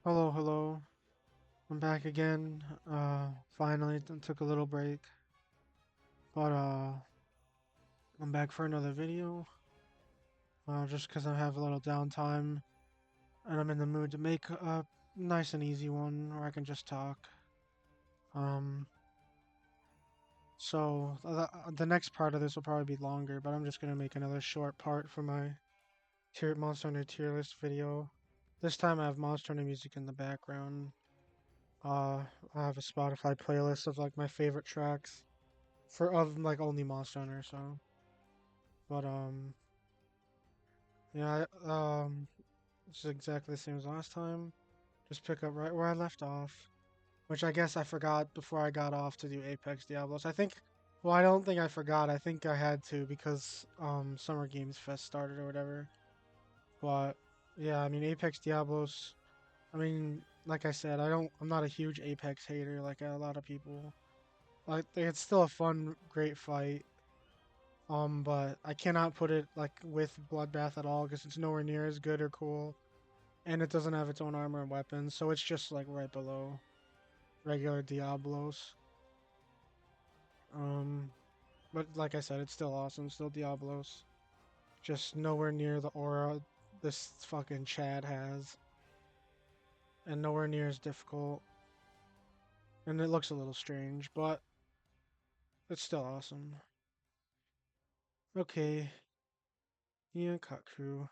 Hello, hello. I'm back again. Finally, took a little break, but I'm back for another video. Just because I have a little downtime and I'm in the mood to make a nice and easy one where I can just talk. Um, the next part of this will probably be longer, but I'm just gonna make another short part for my Monster Hunter tier list video. This time I have Monster Hunter music in the background. Uh, I have a Spotify playlist of like my favorite tracks. Of like only Monster Hunter, so but yeah, it's exactly the same as last time. Just pick up right where I left off, which I guess I forgot before I got off to do Apex Diablos. I don't think I forgot. I think I had to because Summer Games Fest started or whatever. But yeah, I mean Apex Diablos. I mean, like I said, I'm not a huge Apex hater like a lot of people. Like it's still a fun, great fight. But I cannot put it like with Bloodbath at all because it's nowhere near as good or cool, and it doesn't have its own armor and weapons, so it's just like right below regular Diablos. Um, but like I said, it's still awesome, still Diablos, just nowhere near the aura this fucking Chad has, and nowhere near as difficult, and it looks a little strange, but it's still awesome. Okay, yeah, Kaku.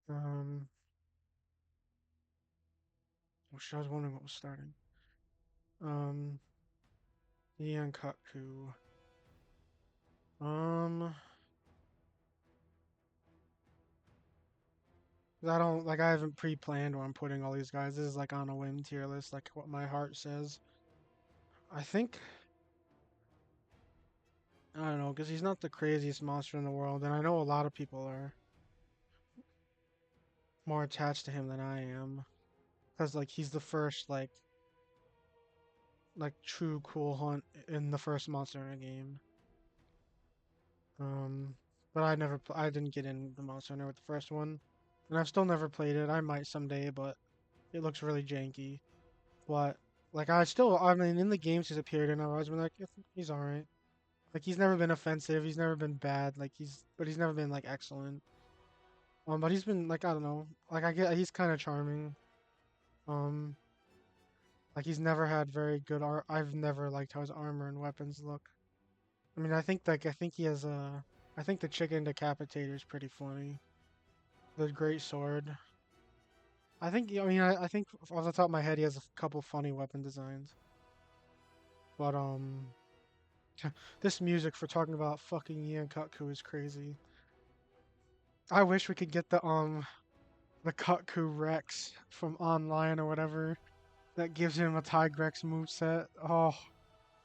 Um, I was wondering what was starting. Um, yeah, Kaku. Um, I don't like I haven't pre-planned where I'm putting all these guys. This is like on a whim tier list, like what my heart says. I think I don't know because he's not the craziest monster in the world, and I know a lot of people are more attached to him than I am because like he's the first like true cool hunt in the first monster in a game. Um, but I didn't get in the Monster Hunter with the first one, and I've still never played it. I might someday, but it looks really janky. But like I mean, in the games he's appeared in, I've always been like, he's all right. Like he's never been offensive, he's never been bad. But he's never been like excellent. But he's been like I don't know, like I get he's kind of charming. Um, like he's never had very good art. I've never liked how his armor and weapons look. I mean, I think he has a, I think the chicken decapitator is pretty funny. The great sword. I think off the top of my head he has a couple funny weapon designs. But this music for talking about fucking Ian Kutku is crazy. I wish we could get the Kutku Rex from online or whatever that gives him a Tigrex moveset. Oh,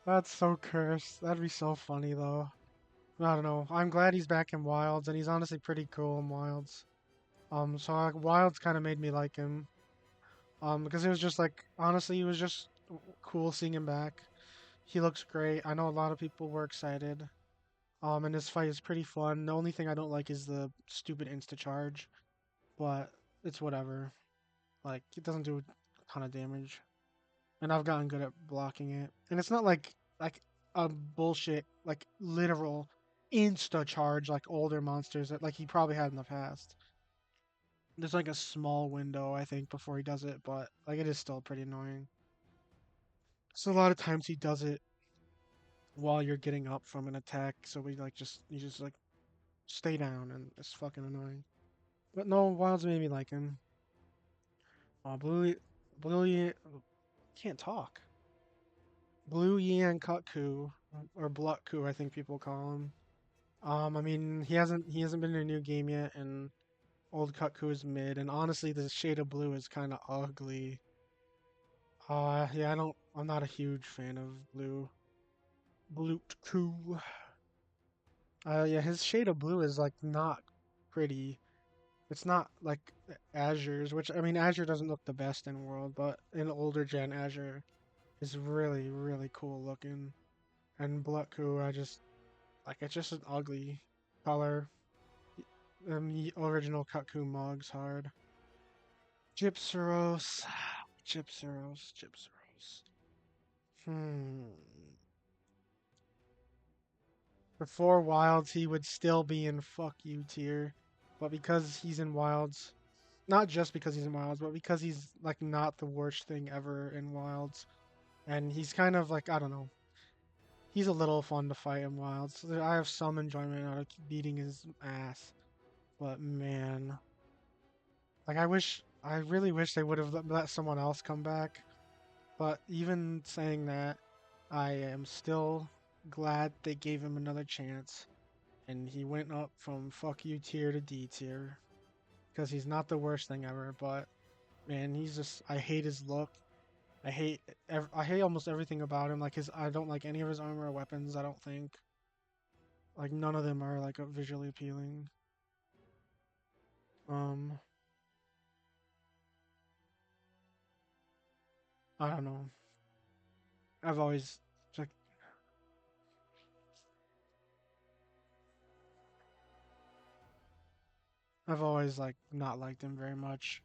that's so cursed. That'd be so funny though. I don't know. I'm glad he's back in Wilds and he's honestly pretty cool in Wilds. Wilds kind of made me like him. Because it was just like honestly, it was just cool seeing him back. He looks great. I know a lot of people were excited. And this fight is pretty fun. The only thing I don't like is the stupid insta charge, but it's whatever. Like it doesn't do a ton of damage, and I've gotten good at blocking it. And it's not like a bullshit like literal insta charge like older monsters that like he probably had in the past. There's like a small window I think before he does it, but like it is still pretty annoying. So a lot of times he does it while you're getting up from an attack, so you just like stay down, and it's fucking annoying. But no, Wilds made me like him. Blue, can't talk. Blue Yan Kutku, or Blutku, I think people call him. I mean, he hasn't been in a new game yet, and old Kutku is mid, and honestly, the shade of blue is kind of ugly. Yeah, I'm not a huge fan of Blutku. Yeah, his shade of blue is like not pretty. It's not like Azure's, which I mean, Azure doesn't look the best in World, but in older gen Azure is really, really cool looking. And Blutku, I just like it's just an ugly. color. The original Kaku Mog's hard. Gypsaros. Gypsaros. Gypsaros. Hmm. Before Wilds, he would still be in fuck you tier. But because he's in Wilds, not just because he's in Wilds, but because he's like not the worst thing ever in Wilds. And he's kind of like, I don't know. He's a little fun to fight in Wilds. So I have some enjoyment out of beating his ass. But man, like I really wish they would have let someone else come back. But even saying that, I am still glad they gave him another chance. And he went up from fuck you tier to D tier. Because he's not the worst thing ever, but man, he's just, I hate his look. I hate almost everything about him. Like I don't like any of his armor or weapons. I don't think like none of them are like visually appealing. Um, I don't know. I've always like I've always like not liked him very much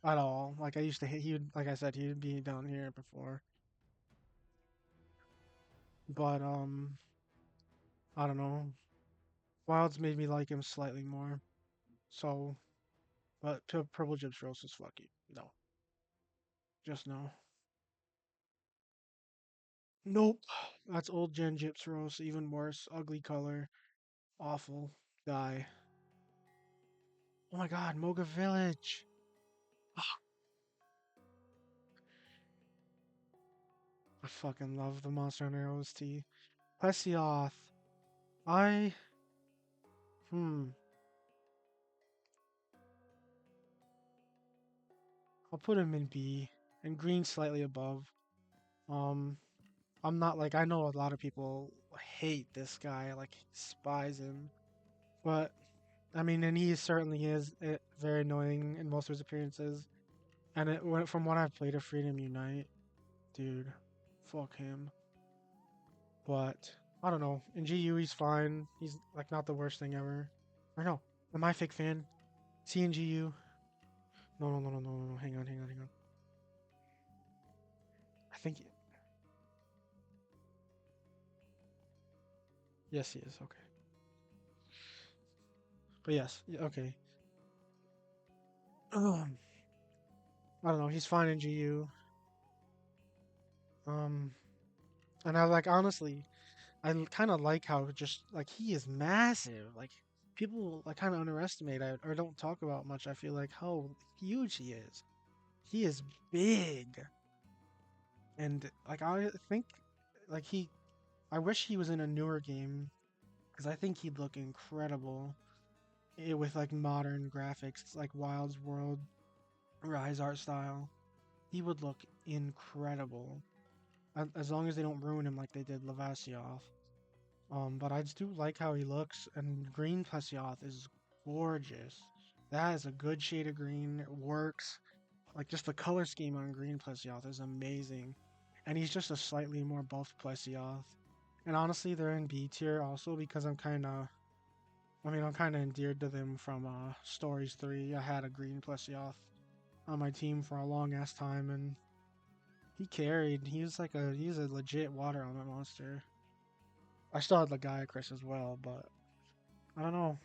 at all. Like I used to hate he would like I said he'd be down here before, but I don't know. Wilds made me like him slightly more. So, but Purple Gyps Rose is fuck you. No, just no. Nope. That's old Gen Gyps Rose. Even worse. Ugly color. Awful. Die. Oh my god, Moga Village. I fucking love the Monster Hunter OST. Plesioth. I hmm. I'll put him in B. And green slightly above. Um I'm not like I know a lot of people hate this guy, like despise him. But I mean and he certainly is very annoying in most of his appearances. And it went from what I've played of Freedom Unite, dude. Fuck him. But I don't know. In GU, he's fine. He's like not the worst thing ever. Or no, am I a fake fan? See in GU? No, no, no, no, no, no, no. Hang on, hang on, hang on. I think yes, he is. Okay, but yes, yeah, okay. I don't know. He's fine in GU. Um, and I like honestly, I kind of like how just like he is massive. Like people like kind of underestimate it or don't talk about much. I feel like how huge he is. He is big. And like I think like I wish he was in a newer game because I think he'd look incredible with like modern graphics, like Wild's World, Rise art style. He would look incredible as long as they don't ruin him like they did Lavasioth. But I just do like how he looks, and Green Plesioth is gorgeous. That is a good shade of green. It works. Like just the color scheme on Green Plesioth is amazing, and he's just a slightly more buffed Plesioth. And honestly, they're in B tier also because I'm kind of endeared to them from Stories 3. I had a Green Plesioth on my team for a long ass time, and he carried. He was a legit water element monster. I still had Lagiacrus as well, but I don't know.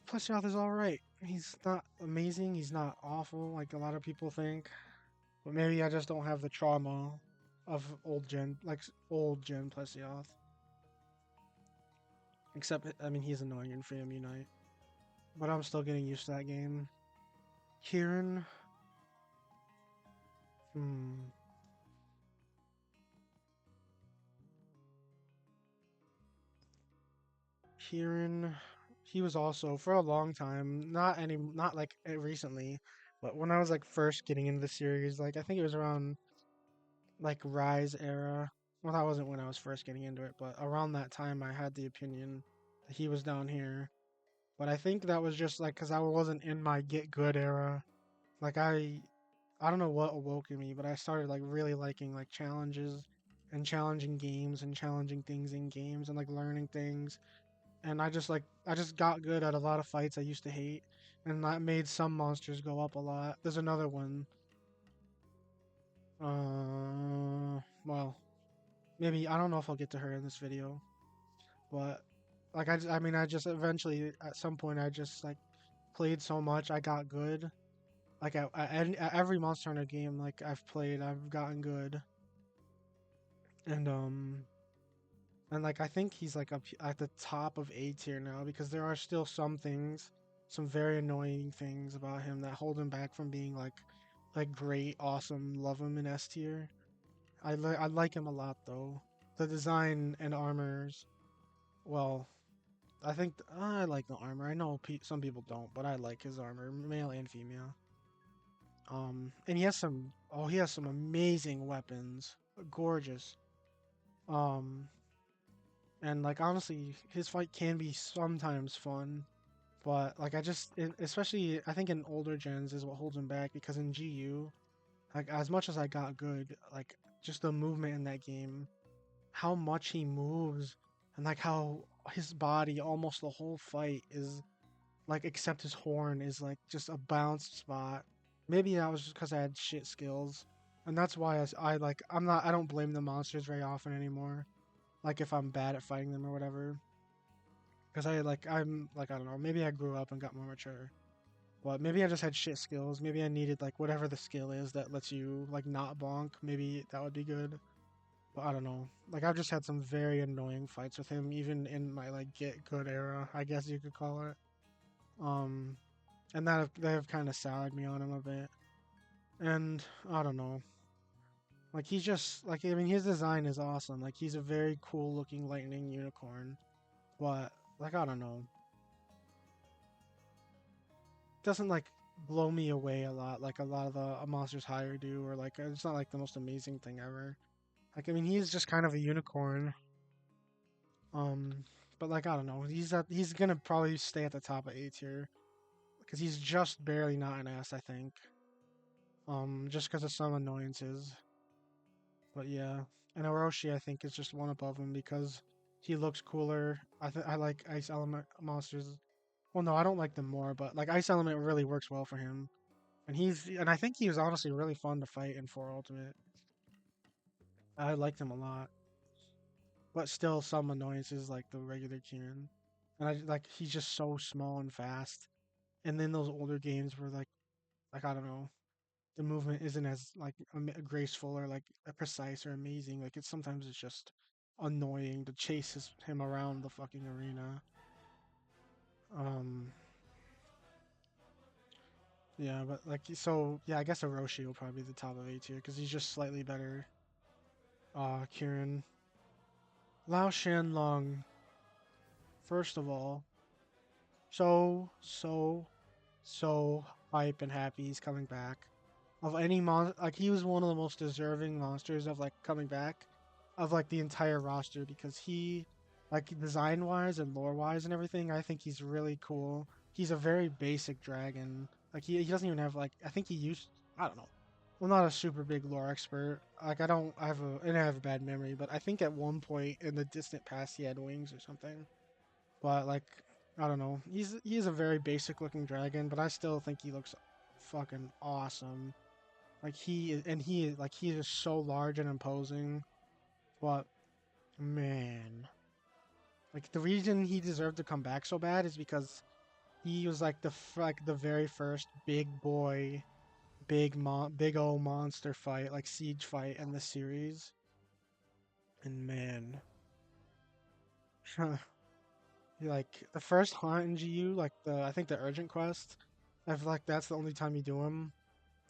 Plesioth is all right. He's not amazing. He's not awful like a lot of people think. But maybe I just don't have the trauma of old gen Plesioth. Except, I mean, he's annoying in Freedom Unite. But I'm still getting used to that game. Kieran, hmm. Kieran, he was also for a long time, not like recently, but when I was like first getting into the series, like I think it was around like Rise era. Well, that wasn't when I was first getting into it, but around that time, I had the opinion that he was down here. But I think that was just like because I wasn't in my get good era. Like I don't know what awoke in me, but I started like really liking like challenges, and challenging games and challenging things in games and like learning things. And I just got good at a lot of fights I used to hate, and that made some monsters go up a lot. There's another one. Well, maybe I don't know if I'll get to her in this video, but like I mean I just eventually at some point I just like played so much I got good. Like at every Monster Hunter game like I've played, I've gotten good, and and like I think he's like up at the top of A tier now because there are still some things, some very annoying things about him that hold him back from being like great, awesome, love him in S tier. I like him a lot though. The design and armors, well, I think I like the armor. I know some people don't, but I like his armor, male and female. And he has some amazing weapons, gorgeous. Um, and like honestly, his fight can be sometimes fun, but like especially I think in older gens is what holds him back because in GU, like as much as I got good, like just the movement in that game, how much he moves, and like how his body almost the whole fight is like except his horn is like just a bounced spot. Maybe that was just because I had shit skills, and that's why I don't blame the monsters very often anymore. Like if I'm bad at fighting them or whatever, because I'm like I don't know. Maybe I grew up and got more mature, but maybe I just had shit skills. Maybe I needed like whatever the skill is that lets you like not bonk. Maybe that would be good. But I don't know. Like I've just had some very annoying fights with him, even in my like get good era, I guess you could call it. Um, and they have kind of soured me on him a bit. And I don't know. Like he's just like I mean his design is awesome. Like he's a very cool looking lightning unicorn. But like I don't know. Doesn't like blow me away a lot like a lot of the monsters higher do, or like it's not like the most amazing thing ever. Like I mean he's just kind of a unicorn. Um but like I don't know. He's gonna probably stay at the top of A tier because he's just barely not an S, I think. Just because of some annoyances. But yeah, and Orochi I think is just one above him because he looks cooler. I like Ice Element monsters. Well, no, I don't like them more, but like Ice Element really works well for him. And I think he was honestly really fun to fight in 4 Ultimate. I liked him a lot, but still some annoyances like the regular Kieran. And I like he's just so small and fast. And then those older games were like I don't know, the movement isn't as like graceful or like precise or amazing. Like it's just annoying to chase him around the fucking arena. Um, yeah, but like so yeah, I guess Orochi will probably be the top of A tier because he's just slightly better. Kieran, Lao Shanlong. First of all, so hype and happy he's coming back. Of any like he was one of the most deserving monsters of like coming back of like the entire roster because he like design wise and lore wise and everything I think he's really cool. He's a very basic dragon. Like he doesn't even have like I think he used I don't know. I'm not a super big lore expert. Like I have a bad memory, but I think at one point in the distant past he had wings or something. But like I don't know. He's a very basic looking dragon, but I still think he looks fucking awesome. Like he is so large and imposing, but man, like the reason he deserved to come back so bad is because he was like like the very first big boy, big old monster fight, like siege fight in the series. And man, like the first hunt in GU, like the I think the urgent quest, I feel like that's the only time you do him.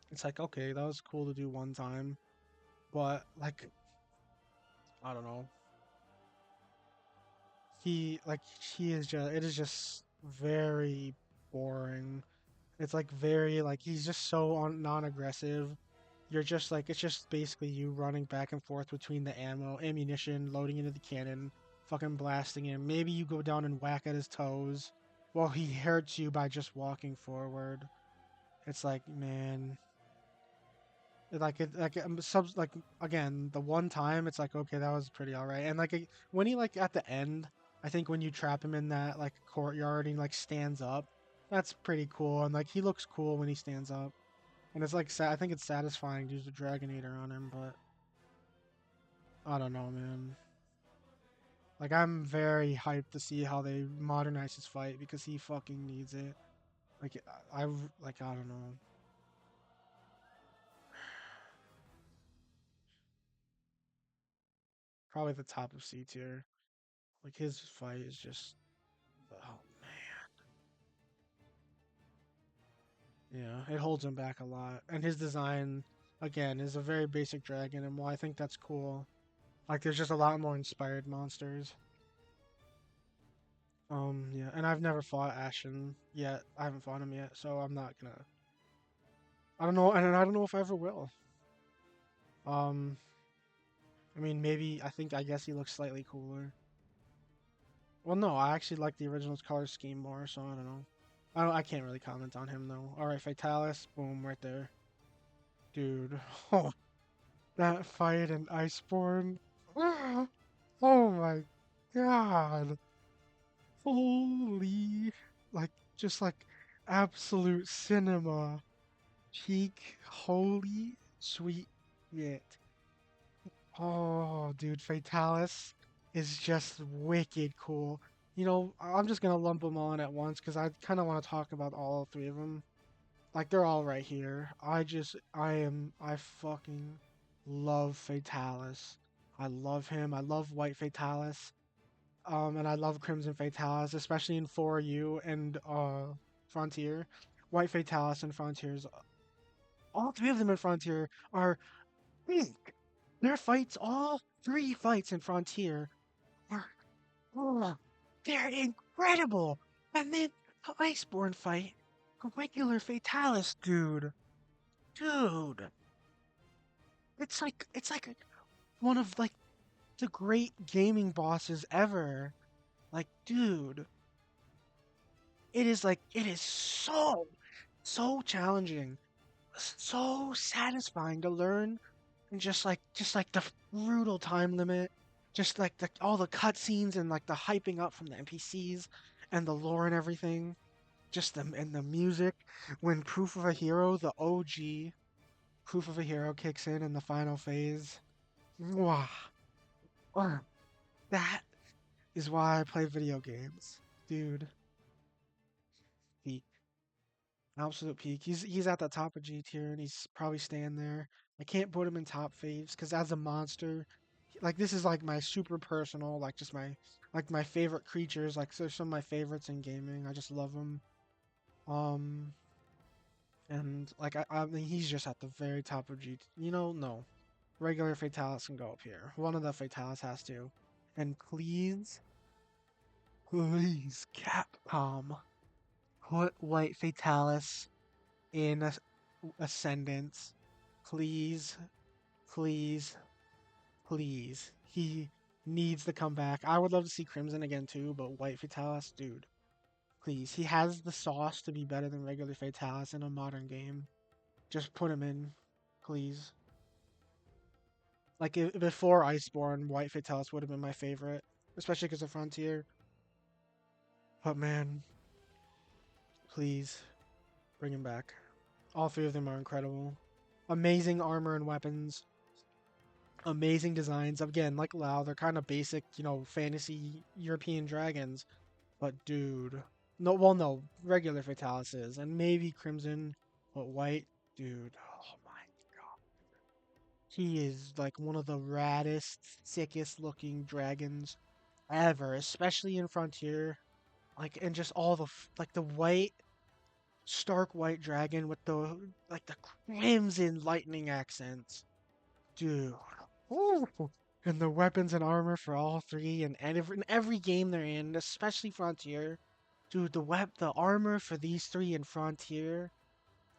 It's like okay, that was cool to do one time, but like I don't know. He is just it is just very boring. It's like very like he's just so non-aggressive. You're just like it's just basically you running back and forth between the ammunition, loading into the cannon, fucking blasting him. Maybe you go down and whack at his toes while he hurts you by just walking forward. It's like, man, Subs like again the one time it's like okay that was pretty alright, and when he like at the end, I think when you trap him in that like courtyard and he like stands up, that's pretty cool, and like he looks cool when he stands up, and it's like I think it's satisfying to use the Dragonator on him, but I don't know, man. Like I'm very hyped to see how they modernize his fight because he fucking needs it. Like like I don't know. Probably the top of C tier. Like his fight is just oh man. Yeah, it holds him back a lot. And his design again is a very basic dragon and well I think that's cool. Like there's just a lot more inspired monsters. Yeah, and I've never fought Ashen yet. I haven't fought him yet, so I'm not gonna I don't know and I don't know if I ever will. Um I mean maybe I guess he looks slightly cooler. Well, no, I actually like the original's color scheme more, so I don't know. I can't really comment on him though. All right, Fatalis, boom, right there, dude. Oh, that fight in Iceborne. Oh my god, holy, like just like absolute cinema peak. Holy sweet shit. Oh, dude, Fatalis is just wicked cool. You know, I'm just gonna lump them all in at once because I kind of want to talk about all three of them. Like they're all right here. I fucking love Fatalis. I love him. I love White Fatalis. And I love Crimson Fatalis, especially in 4U and Frontier. White Fatalis and Frontiers. All three of them in Frontier are peak. Their fights, all three fights in Frontier are oh, they're incredible. And then the Iceborne fight, a regular Fatalis, dude, it's like one of like the great gaming bosses ever. Like, dude, it is so challenging, so satisfying to learn, and just like the brutal time limit, just like all the cutscenes and like the hyping up from the NPCs and the lore and everything. Just the and the music when Proof of a Hero, the OG Proof of a Hero kicks in the final phase. Mwah. Ah, that is why I play video games, dude. Peak, absolute peak. He's at the top of G tier and he's probably staying there. I can't put him in top faves because as a monster, like this is like my super personal, like just my favorite creatures. Like so some of my favorites in gaming. I just love them. Um, and like I mean he's just at the very top of G. You know, no. Regular Fatalis can go up here. One of the Fatalis has to. And please, Capcom, put White Fatalis in Ascendance. Please, please, please. He needs to come back. I would love to see Crimson again too, but White Fatalis, dude, please. He has the sauce to be better than regular Fatalis in a modern game. Just put him in, please. Like before Iceborne, White Fatalis would have been my favorite, especially because of Frontier. But man, please bring him back. All three of them are incredible. Amazing armor and weapons. Amazing designs. Again, like Lao, they're kind of basic, fantasy European dragons. But dude, no, well, no, regular Fatalis is, and maybe Crimson, but White, dude. Oh my god, he is like one of the raddest, sickest looking dragons ever, especially in Frontier. Like, and just all like the white stark white dragon with the like the crimson lightning accents. Dude. Ooh. And the weapons and armor for all three in every game they're in, especially Frontier. Dude, the armor for these three in Frontier.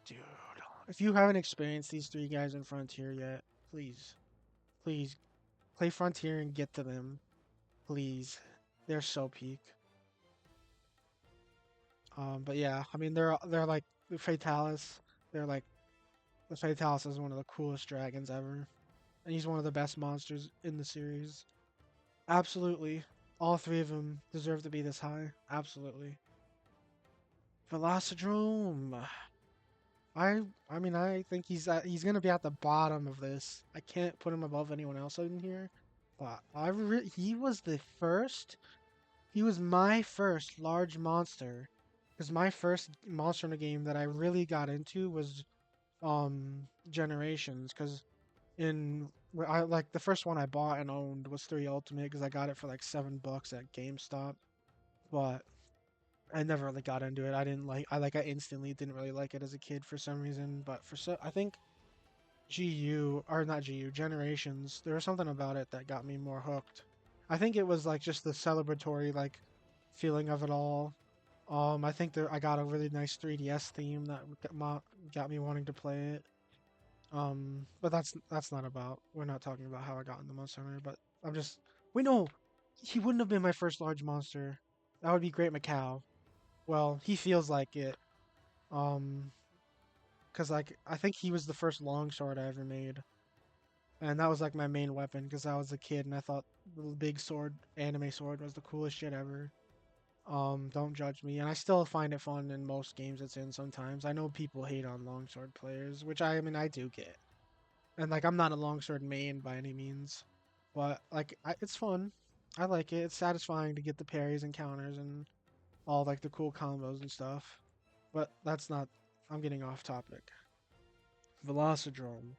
Dude. If you haven't experienced these three guys in Frontier yet, please play Frontier and get to them. Please. They're so peak. But yeah, I mean they're like Fatalis. They're like The Fatalis is one of the coolest dragons ever, and he's one of the best monsters in the series. Absolutely, all three of them deserve to be this high. Absolutely. Velocidrome. I mean I think he's gonna be at the bottom of this. I can't put him above anyone else in here, but he was the first. He was my first large monster, because my first monster in the game that I really got into was Generations, because I like the first one I bought and owned was 3 Ultimate because I got it for like $7 at GameStop, but I never really got into it. I instantly didn't really like it as a kid for some reason, but I think GU or not GU Generations, there was something about it that got me more hooked. I think it was like just the celebratory like feeling of it all. I think I got a really nice 3DS theme that got me wanting to play it. But that's not about. We're not talking about how I got in the Monster Hunter. But I'm just. Wait, no, he wouldn't have been my first large monster. That would be Great Macau. Well, he feels like it. Um, cause like I think he was the first longsword I ever made, and that was like my main weapon because I was a kid and I thought the big sword, anime sword, was the coolest shit ever. Don't judge me, and I still find it fun in most games it's in. Sometimes I know people hate on longsword players, which I mean I do get. And like I'm not a longsword main by any means, but like it's fun. I like it. It's satisfying to get the parries and counters and all like the cool combos and stuff. But that's not. I'm getting off topic. Velocidrome.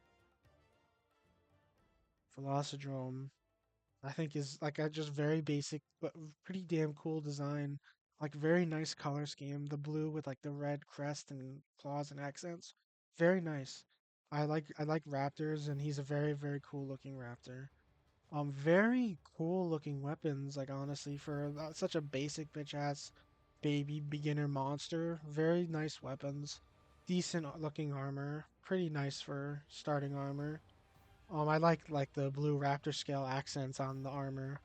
Velocidrome. I think is like a just very basic but pretty damn cool design. Like very nice color scheme. The blue with like the red crest and claws and accents. Very nice. I like raptors and he's a very cool looking raptor. Very cool looking weapons, like honestly, for such a basic bitch ass baby beginner monster. Very nice weapons, decent looking armor, pretty nice for starting armor. I like the blue raptor scale accents on the armor.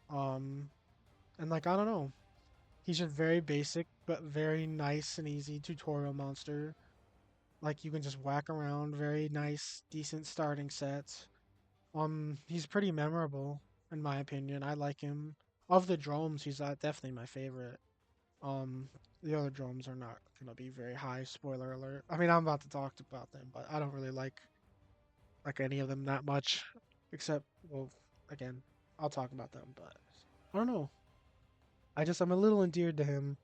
Um, and like I don't know, he's just very basic but very nice and easy tutorial monster. Like you can just whack around. Very nice, decent starting sets. He's pretty memorable in my opinion. I like him. Of the drones, he's definitely my favorite. Um, the other drones are not gonna be very high. Spoiler alert. I mean, I'm about to talk about them, but I don't really like any of them that much, except well, again, I'll talk about them. But I don't know. I'm a little endeared to him,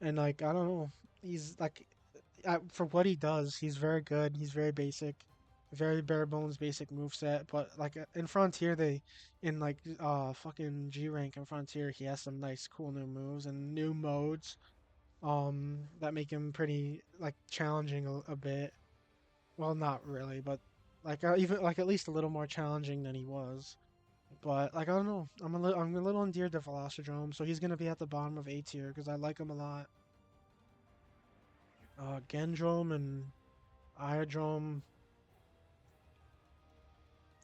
and like I don't know. He's like for what he does, he's very good. He's very basic, very bare bones basic move set. But like in Frontier, in like fucking G rank in Frontier, he has some nice cool new moves and new modes that make him pretty like challenging a bit. Well, not really, but like even like at least a little more challenging than he was. But like I don't know, I'm a little endeared to Velocidrome, so he's gonna be at the bottom of A tier because I like him a lot. Gendrome and Iodrome.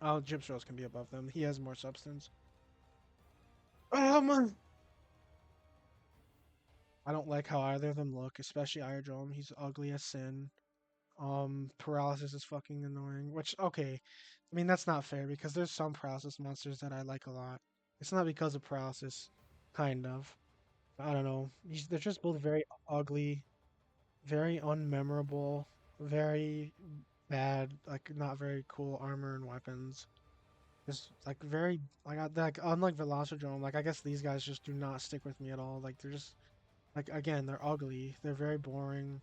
Oh, Gypsros can be above them. He has more substance. Um, I don't like how either of them look, especially Iodrome. He's ugly as sin. Paralysis is fucking annoying. Which, okay, I mean that's not fair because there's some paralysis monsters that I like a lot. It's not because of paralysis, kind of. I don't know. They're just both very ugly, very unmemorable, very bad, like not very cool armor and weapons. Just like very like unlike Velocidrome, like I guess these guys just do not stick with me at all. Like they're just like again, they're ugly. They're very boring.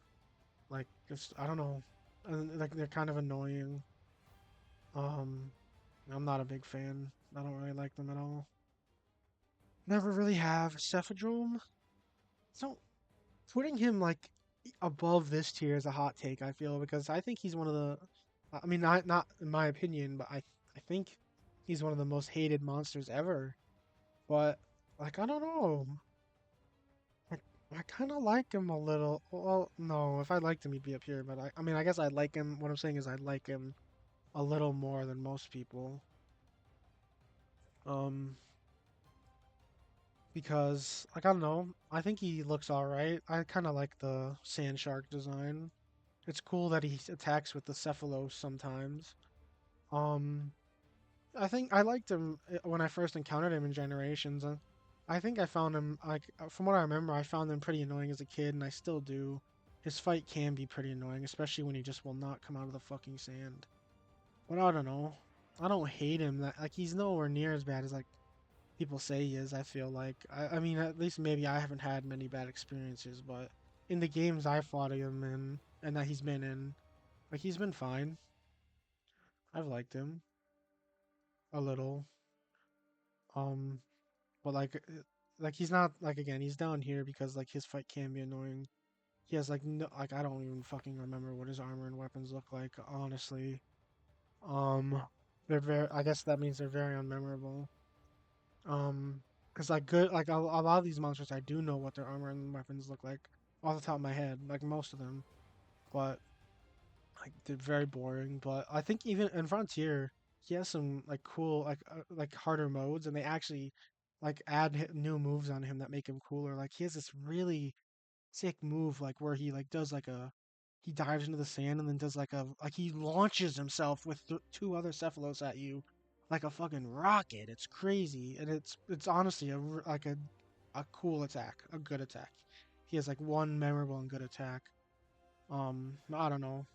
Like just I don't know. And like they're kind of annoying. Um I'm not a big fan. I don't really like them at all. Never really have Cephadrome. So putting him like above this tier is a hot take, I feel, because I think he's one of the I mean not in my opinion, but I think he's one of the most hated monsters ever. But like I don't know. I, I kind of like him a little. Well, no, if I liked him, he'd be up here. But I mean, I guess I like him. What I'm saying is, I like him a little more than most people. Um, because like I don't know. I think he looks all right. I kind of like the sand shark design. It's cool that he attacks with the Cephalos sometimes. Um, I think I liked him when I first encountered him in Generations. I think I found him like from what I remember, I found him pretty annoying as a kid, and I still do. His fight can be pretty annoying, especially when he just will not come out of the fucking sand. But I don't know. I don't hate him. That like he's nowhere near as bad as like people say he is. I feel like I mean at least maybe I haven't had many bad experiences, but in the games I fought him in and that he's been in, like he's been fine. I've liked him a little. Um, but like he's not like again he's down here because like his fight can be annoying. He has like no like I don't even fucking remember what his armor and weapons look like honestly. Um, they're very I guess that means they're very unmemorable. Because like good like a lot of these monsters I do know what their armor and weapons look like off the top of my head, like most of them. But like they're very boring. But I think even in Frontier, he has some like cool like harder modes, and they actually like add new moves on him that make him cooler. Like he has this really sick move like where he like does like a he dives into the sand and then does like a like he launches himself with two other Cephalos at you like a fucking rocket. It's crazy, and it's honestly like a cool attack, a good attack. He has like one memorable and good attack. I don't know.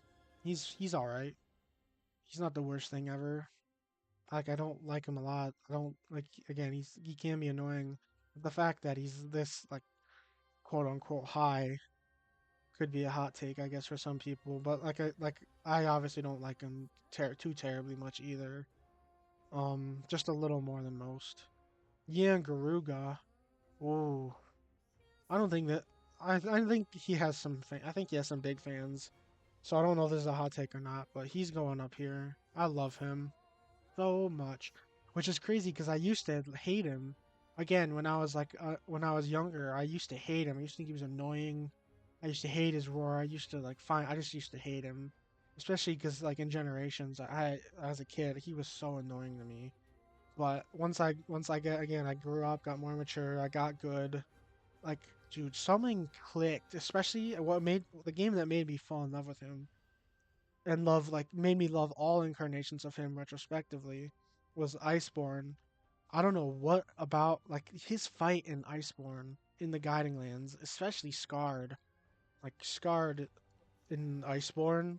He's all right. He's not the worst thing ever. Like I don't like him a lot. I don't like again. He can be annoying. The fact that he's this like quote unquote high could be a hot take, I guess, for some people. But I obviously don't like him too terribly much either. Just a little more than most. Yeah, Garuga. Ooh, I don't think that. I think he has some. I think he has some big fans. So I don't know if this is a hot take or not, but he's going up here. I love him so much, which is crazy because I used to hate him. Again, when I was younger, I used to hate him. I used to think he was annoying. I used to hate his roar. I used to like find. I just used to hate him, especially because like in Generations, as a kid, he was so annoying to me. But once I get again, I grew up, got more mature, I got good. Like, dude, something clicked. Especially what made the game that made me fall in love with him and love like made me love all incarnations of him retrospectively was Iceborne. I don't know what about like his fight in Iceborne in the Guiding Lands, especially Scarred. Like Scarred in Iceborne,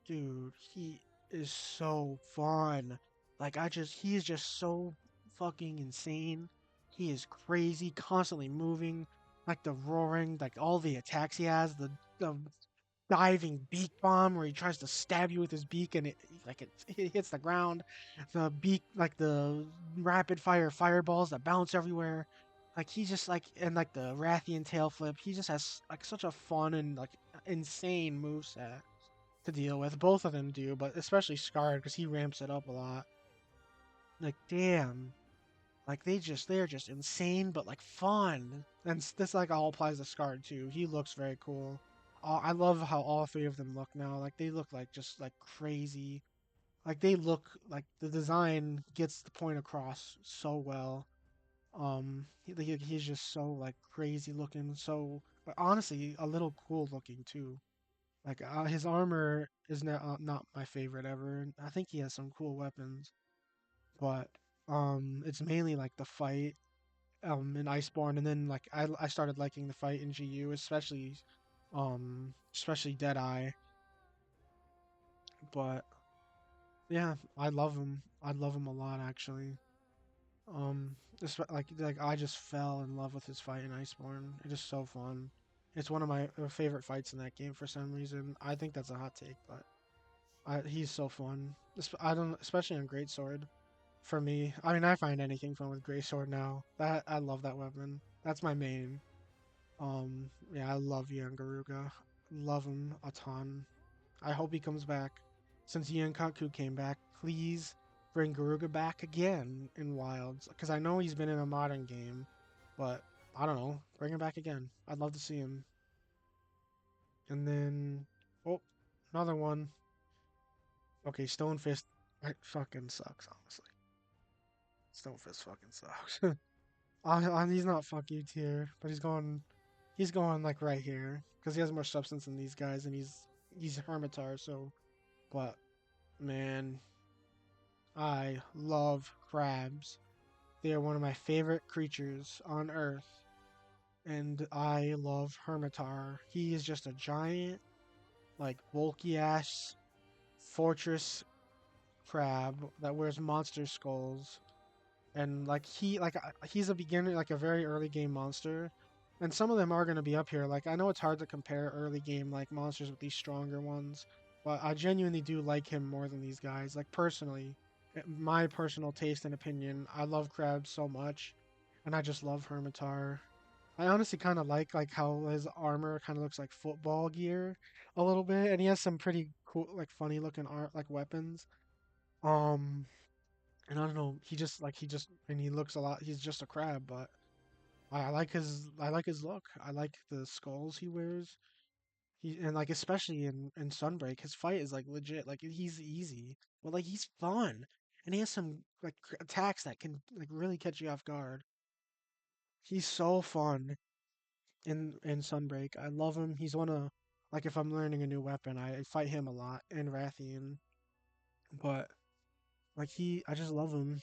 dude, he is so fun. Like he is just so fucking insane. He is crazy, constantly moving, like the roaring, like all the attacks he has, the diving beak bomb where he tries to stab you with his beak and it hits the ground. The beak like the rapid fire fireballs that bounce everywhere. Like he just like and like the Rathian tail flip. He just has like such a fun and like insane moveset to deal with. Both of them do, but especially Scarred because he ramps it up a lot. Like damn. Like they're just insane but like fun. And this like all applies to Scarred too. He looks very cool. I love how all three of them look now. Like they look like just like crazy. Like they look like the design gets the point across so well. He's just so like crazy looking. So but honestly, a little cool looking too. Like his armor is not my favorite ever. I think he has some cool weapons, but it's mainly like the fight in Iceborne, and then like I started liking the fight in GU, especially Deadeye. But yeah, I love him. I love him a lot actually. Just like I just fell in love with his fight in Iceborne. It is so fun. It's one of my favorite fights in that game for some reason. I think that's a hot take, but he's so fun. I don't, especially on Greatsword. For me, I mean, I find anything fun with Greatsword now. That I love that weapon. That's my main. Yeah, I love Yangaruga. Love him a ton. I hope he comes back. Since Yankaku came back, please bring Garuga back again in Wilds. Because I know he's been in a modern game, but I don't know. Bring him back again. I'd love to see him. And then, oh, another one. Okay, Stonefist. It fucking sucks, honestly. Stonefist fucking sucks. He's not fuck you tier, but he's going like right here because he has more substance than these guys, and he's Hermitar, so but man, I love crabs. They are one of my favorite creatures on Earth, and I love Hermitar. He is just a giant, like bulky ass fortress crab that wears monster skulls, and he's a beginner, like a very early game monster, and some of them are going to be up here. Like I know it's hard to compare early game like monsters with these stronger ones, but I genuinely do like him more than these guys. Like personally, my personal taste and opinion, I love crabs so much, and I just love Hermitar. I honestly kind of like how his armor kind of looks like football gear a little bit, and he has some pretty cool, like funny looking art, like weapons. Um, and I don't know, and he looks a lot. He's just a crab, but I like his look. I like the skulls he wears. He and like especially in Sunbreak, his fight is like legit. Like he's easy, but like he's fun, and he has some like attacks that can like really catch you off guard. He's so fun in Sunbreak. I love him. He's one of like if I'm learning a new weapon, I fight him a lot in Rathian, but like I just love him.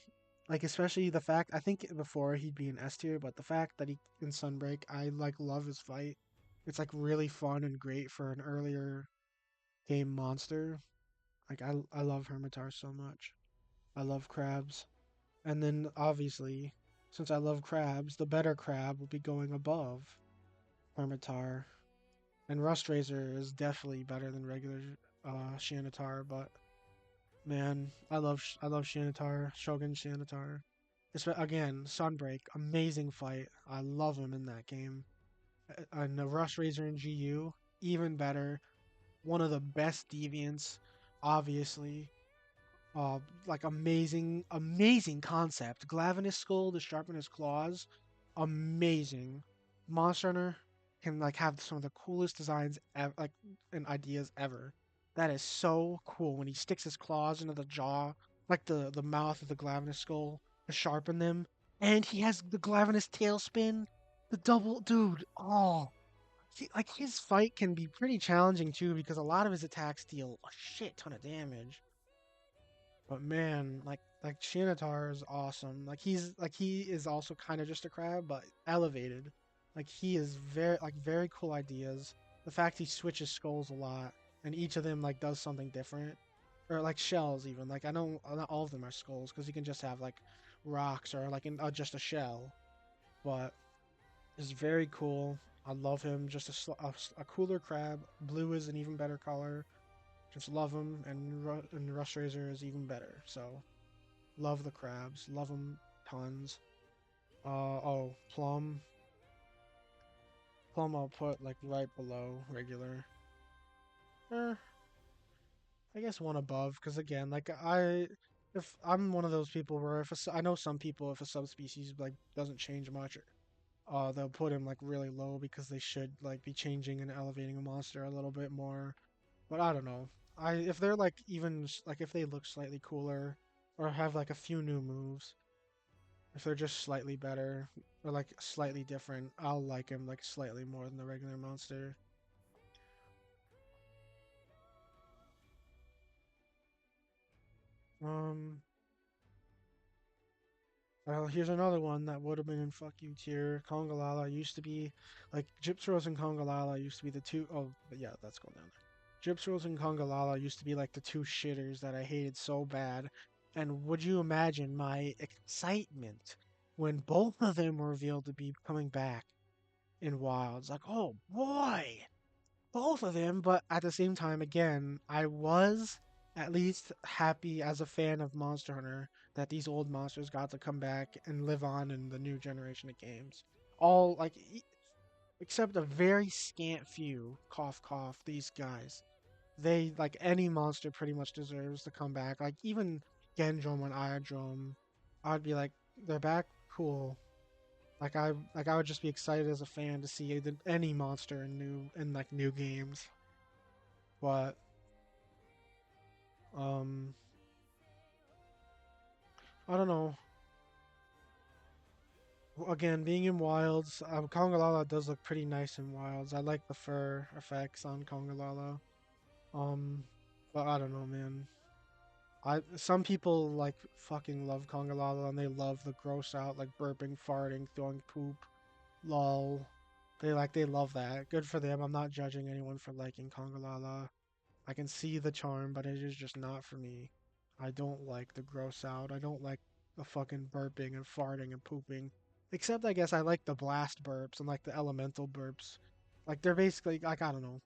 Like especially the fact I think before he'd be an S tier, but the fact that he in Sunbreak, I like love his fight. It's like really fun and great for an earlier game monster. Like I love Hermitar so much. I love crabs. And then obviously, since I love crabs, the better crab will be going above Hermitar. And Rust Razor is definitely better than regular Shanitar, but man, I love Shanitar, Shogun Shanitar. Again, Sunbreak, amazing fight. I love him in that game. And the Rush Razor in GU, even better. One of the best deviants, obviously. Uh, like amazing concept. Glavenus skull to sharpen his claws, amazing. Monster Hunter can like have some of the coolest designs like and ideas ever. That is so cool when he sticks his claws into the jaw, like the mouth of the Glavenus skull to sharpen them, and he has the Glavenus tailspin, the double dude. Oh, like his fight can be pretty challenging too because a lot of his attacks deal a shit ton of damage. But man, like Shanitar is awesome. He is also kind of just a crab, but elevated. Like he is very cool ideas. The fact he switches skulls a lot, and each of them like does something different, or like shells even. Like I know not all of them are skulls because you can just have like rocks or like just a shell. But it's very cool. I love him. Just a cooler crab. Blue is an even better color. Just love him, and Rust Razor is even better. So love the crabs. Love them tons. Oh, Plum. Plum I'll put like right below regular. Eh, I guess one above, because again, if I'm one of those people where I know some people, if a subspecies like doesn't change much, they'll put him like really low because they should like be changing and elevating a monster a little bit more. But I don't know. If they're like like if they look slightly cooler or have like a few new moves, if they're just slightly better or like slightly different, I'll like him like slightly more than the regular monster. Um, well, here's another one that would have been in fuck you tier. Kongalala used to be like Gypsros and Kongalala used to be the two oh but yeah, that's going down there. Gypsros and Kongalala used to be like the two shitters that I hated so bad. And would you imagine my excitement when both of them were revealed to be coming back in Wilds? Like, oh boy, both of them, but at the same time, again, I was at least happy as a fan of Monster Hunter that these old monsters got to come back and live on in the new generation of games. All like, except a very scant few, cough cough, these guys. They like any monster pretty much deserves to come back. Like even Gendrome and Iodrome, I'd be like, they're back, cool. I would just be excited as a fan to see any monster in like new games. But um, I don't know. Again, being in Wilds, Kongalala does look pretty nice in Wilds. I like the fur effects on Kongalala. Um, but I don't know, man. Some people like fucking love Congalala and they love the gross out, like burping, farting, throwing poop, lol. They love that. Good for them. I'm not judging anyone for liking Congalala. I can see the charm, but it is just not for me. I don't like the gross out. I don't like the fucking burping and farting and pooping. Except I guess I like the blast burps and like the elemental burps. Like they're basically like I don't know.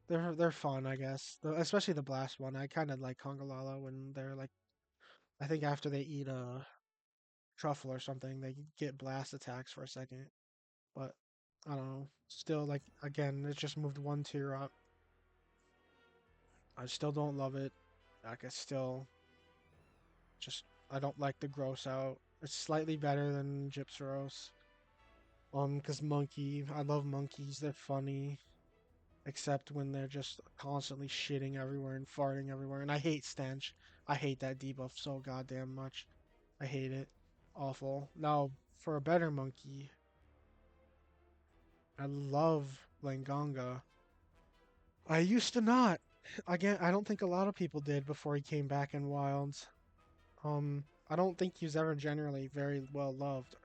They're fun, I guess. Especially the blast one. I kind of like Congalala when they're like I think after they eat a truffle or something, they get blast attacks for a second. But I don't know. Still like again, it just moved one tier up. I still don't love it. Like I still just I don't like the gross out. It's slightly better than Gypsaros. Because monkey, I love monkeys. They're funny, except when they're just constantly shitting everywhere and farting everywhere. And I hate stench. I hate that debuff so goddamn much. I hate it. Awful. Now, for a better monkey, I love Langanga. I used to not. Again, I don't think a lot of people did before he came back in Wilds. I don't think he was ever generally very well loved,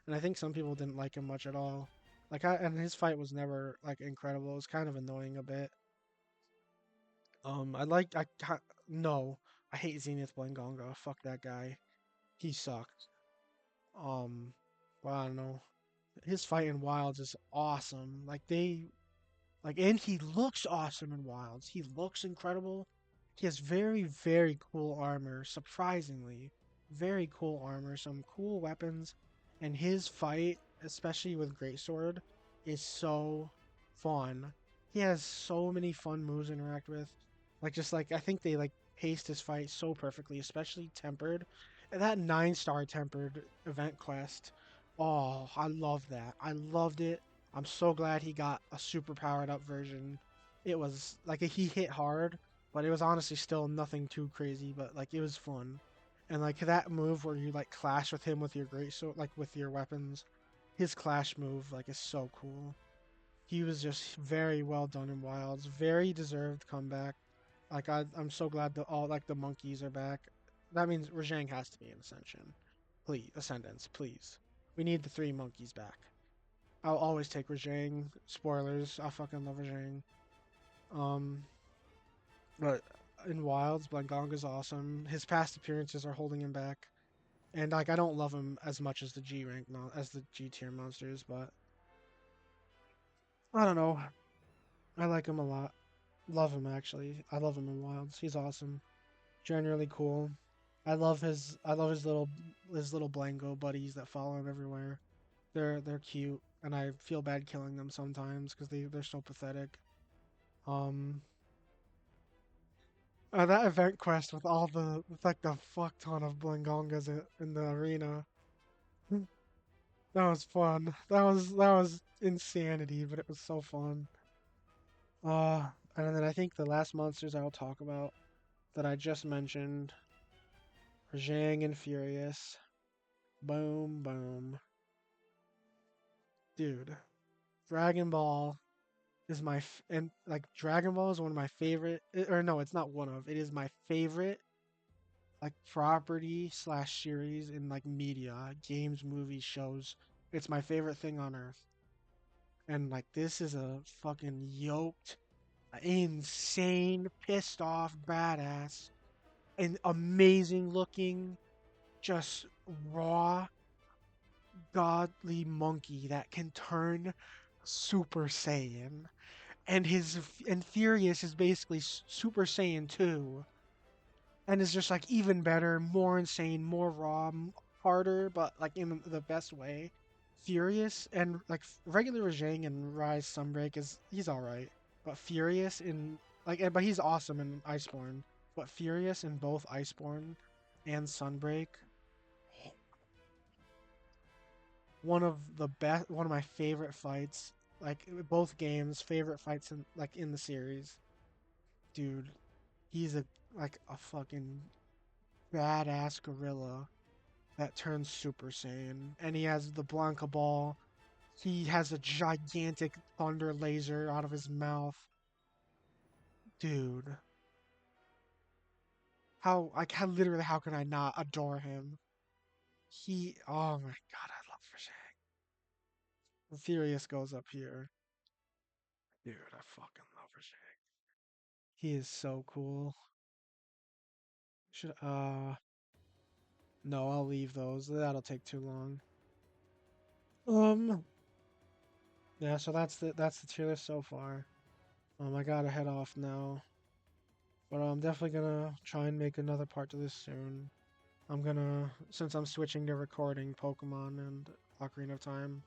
and I think some people didn't like him much at all. And his fight was never like incredible. It was kind of annoying a bit. I like, no, I hate Zenith Blangonga. Fuck that guy. He sucked. Um, well, I don't know. His fight in Wilds is awesome. And he looks awesome in Wilds. He looks incredible. He has very, very cool armor, surprisingly. Very cool armor, some cool weapons, and his fight, especially with Greatsword, is so fun. He has so many fun moves to interact with. I think they like paced his fight so perfectly, especially Tempered. And that 9-star Tempered event quest. Oh, I love that. I loved it. I'm so glad he got a super powered up version. It was like he hit hard, but it was honestly still nothing too crazy, but like it was fun. And like that move where you like clash with him with your great sword, like with your weapons, his clash move like is so cool. He was just very well done in Wilds, very deserved comeback. I'm so glad that all like the monkeys are back. That means Rajang has to be in Ascension. Please, Ascendance, please. We need the 3 monkeys back. I'll always take Rajang. Spoilers, I fucking love Rajang. Um, but in Wilds, Blangonga's awesome. His past appearances are holding him back, and like I don't love him as much as the as the G tier monsters, but I don't know. I like him a lot. Love him actually. I love him in Wilds. He's awesome. Generally cool. I love his little Blango buddies that follow him everywhere. They're cute, and I feel bad killing them sometimes because they're so pathetic. Um, that event quest with like the fuck ton of Blangongas in the arena. That was fun. That was insanity, but it was so fun. And then I think the last monsters I'll talk about that I just mentioned are Zhang and Furious. Boom, boom. Dude, Dragon Ball is and like Dragon Ball is one of my favorite, or no, it's not one of, it is my favorite like property slash series in like media, games, movies, shows. It's my favorite thing on earth. And like this is a fucking yoked, insane, pissed off, badass, and amazing looking, just raw, godly monkey that can turn Super Saiyan. And Furious is basically Super Saiyan 2 and is just like even better, more insane, more raw, harder, but like in the best way. Furious and like regular Rajang and Rise Sunbreak he's all right, but Furious in but he's awesome in Iceborne. But Furious in both Iceborne and Sunbreak, one of my favorite fights. Like both games, favorite fights in the series. Dude, he's a fucking badass gorilla that turns Super Saiyan, and he has the Blanca Ball. He has a gigantic thunder laser out of his mouth. Dude, I can literally, how can I not adore him? Oh my god, I love Rashang. Furious goes up here. Dude, I fucking love Rashang. He is so cool. Should, no, I'll leave those. That'll take too long. Um, yeah, so that's the tier list so far. I gotta head off now. But I'm definitely gonna try and make another part to this soon. Since I'm switching to recording Pokemon and Ocarina of Time,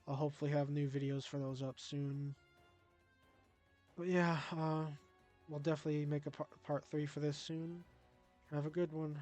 I'll hopefully have new videos for those up soon. But yeah, we'll definitely make a part 3 for this soon. Have a good one.